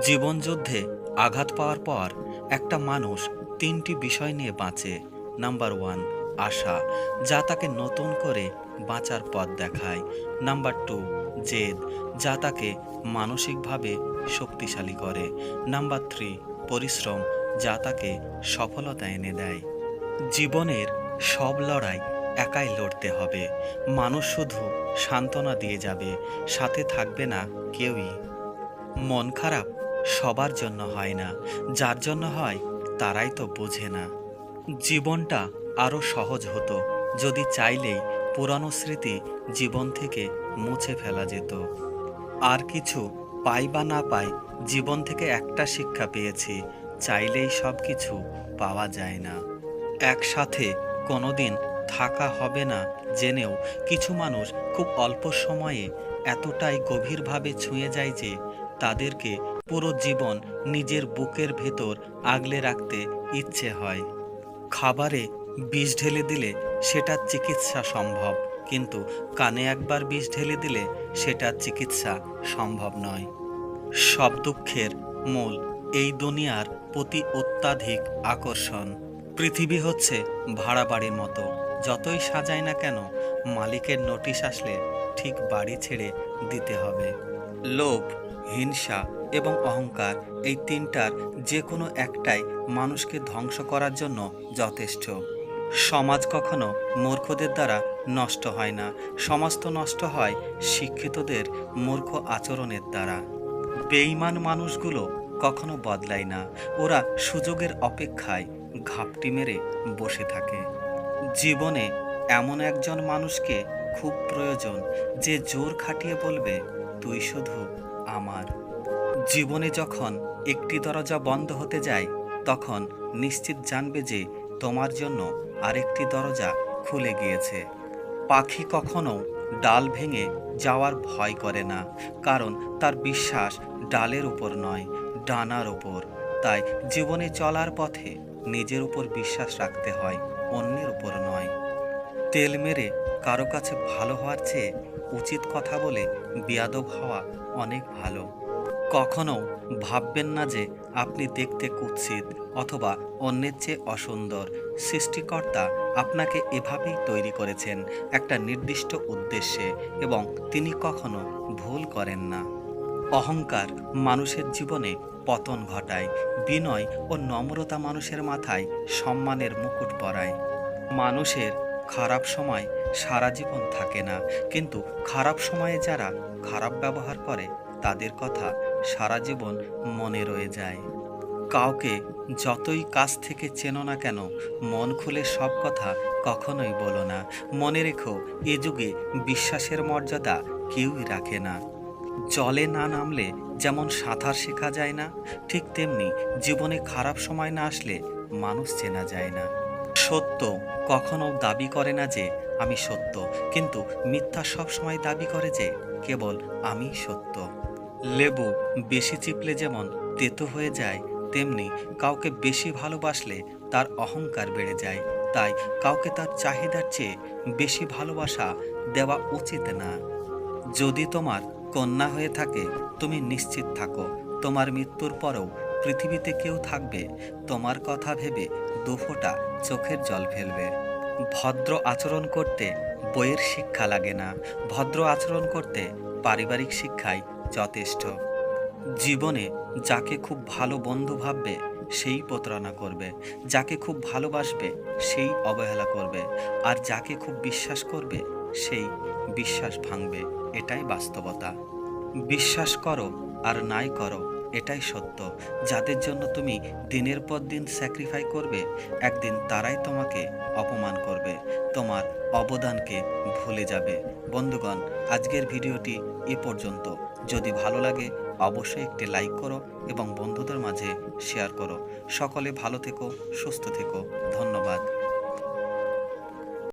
জীবনযুদ্ধে আঘাত পাওয়ার পর একটা মানুষ তিনটি বিষয় নিয়ে বাঁচে। নাম্বার ওয়ান, আশা, যা তাকে নতুন করে বাঁচার পথ দেখায়। নাম্বার টু, জেদ, যা তাকে মানসিকভাবে শক্তিশালী করে। নাম্বার থ্রি, পরিশ্রম, যা তাকে সফলতা এনে দেয়। জীবনের সব লড়াই একাই লড়তে হবে। মানুষ শুধু সান্ত্বনা দিয়ে যাবে, সাথে থাকবে না কেউই। মন খারাপ সবার জন্য হয় না, যার জন্য হয় তারাই তো বোঝে না। জীবনটা আরো সহজ হতো যদি চাইলেই পুরানো স্মৃতি জীবন থেকে মুছে ফেলা যেত। আর কিছু পাই বা না পাই, জীবন থেকে একটা শিক্ষা পেয়েছি, চাইলেই সব কিছু পাওয়া যায় না। একসাথে কোনোদিন থাকা হবে না জেনেও কিছু মানুষ খুব অল্প সময়ে এতটাই গভীরভাবে ছুঁয়ে যায় যে তাদেরকে পুরো জীবন নিজের বুকের ভেতর আগলে রাখতে ইচ্ছে হয়। খাবারে বিষ ঢেলে দিলে সেটার চিকিৎসা সম্ভব, কিন্তু কানে একবার বিষ ঢেলে দিলে সেটার চিকিৎসা সম্ভব নয়। সব দুঃখের মূল এই দুনিয়ার প্রতি অত্যাধিক আকর্ষণ। পৃথিবী হচ্ছে ভাড়া বাড়ির মতো, যতই সাজায় না কেন মালিকের নোটিশ আসলে ঠিক বাড়ি ছেড়ে দিতে হবে। লোভ, হিংসা এবং অহংকার, এই তিনটার যে কোনো একটাই মানুষকে ধ্বংস করার জন্য যথেষ্ট। সমাজ কখনো মূর্খদের দ্বারা নষ্ট হয় না, সমাজ তো নষ্ট হয় শিক্ষিতদের মূর্খ আচরণের দ্বারা। বেঈমান মানুষগুলো কখনো বদলায় না, ওরা সুযোগের অপেক্ষায় ঘাপটি মেরে বসে থাকে। জীবনে এমন একজন মানুষকে খুব প্রয়োজন যে জোর খাটিয়ে বলবে, তুই শুধু আমার। জীবনে যখন একটি দরজা বন্ধ হতে যায় তখন নিশ্চিত জানবে যে তোমার জন্য আরেকটি দরজা খুলে গিয়েছে। পাখি কখনো ডাল ভেঙে যাওয়ার ভয় করে না, কারণ তার বিশ্বাস ডালের উপর নয়, ডানার উপর। তাই জীবনে চলার পথে নিজের উপর বিশ্বাস রাখতে হয়, অন্যের উপর নয়। তেল মেরে কারো কাছে ভালো হওয়ার চেয়ে উচিত কথা বলে বেয়াদব হওয়া অনেক ভালো। কখনো ভাববেন না যে আপনি দেখতে কুৎসিত অথবা অন্যের চেয়ে অসুন্দর। সৃষ্টিকর্তা আপনাকে এভাবেই তৈরি করেছেন একটা নির্দিষ্ট উদ্দেশ্যে, এবং তিনি কখনো ভুল করেন না। অহংকার মানুষের জীবনে পতন ঘটায়, বিনয় ও নম্রতা মানুষের মাথায় সম্মানের মুকুট পরায়। মানুষের খারাপ সময় সারা জীবন থাকে না, কিন্তু খারাপ সময়ে যারা খারাপ ব্যবহার করে তাদের কথা সারা জীবন মনে রয়ে যায়। কাউকে যতই কাছ থেকে চেনো না কেন, মন খুলে সব কথা কখনোই বলো না। মনে রেখো, এ যুগে বিশ্বাসের মর্যাদা কেউই রাখে না। জলে না নামলে যেমন সাঁতার শেখা যায় না, ঠিক তেমনি জীবনে খারাপ সময় না আসলে মানুষ চেনা যায় না। সত্য কখনো দাবি করে না যে আমি সত্য, কিন্তু মিথ্যা সব সময় দাবি করে যে কেবল আমি সত্য। লেবু বেশি চিপলে যেমন তেতো হয়ে যায়, তেমনি কাউকে বেশি ভালোবাসলে তার অহংকার বেড়ে যায়। তাই কাউকে তার চাহিদার চেয়ে বেশি ভালোবাসা দেওয়া উচিত না। যদি তোমার কন্যা হয়ে থাকে, তুমি নিশ্চিত থাকো তোমার মৃত্যুর পরেও পৃথিবীতে কেউ থাকবে তোমার কথা ভেবে দুফোঁটা চোখের জল ফেলবে। ভদ্র আচরণ করতে বইয়ের শিক্ষা লাগে না, ভদ্র আচরণ করতে পারিবারিক শিক্ষাই যথেষ্ট। জীবনে যাকে খুব ভালো বন্ধু ভাববে সেই প্রতারণা করবে, যাকে খুব ভালোবাসবে সেই অবহেলা করবে, আর যাকে খুব বিশ্বাস করবে সেই বিশ্বাস ভাঙবে। এটাই বাস্তবতা। বিশ্বাস করো আর নাই করো, এটাই সত্য। যাদের জন্য তুমি দিনের পর দিন স্যাক্রিফাই করবে, একদিন তারাই তোমাকে অপমান করবে, তোমার অবদানকে ভুলে যাবে। বন্ধুগণ, আজকের ভিডিওটি এ পর্যন্ত। যদি ভালো লাগে অবশ্যই একটি লাইক করো এবং বন্ধুদের মাঝে শেয়ার করো। সকলে ভালো থেকো, সুস্থ থেকো। ধন্যবাদ।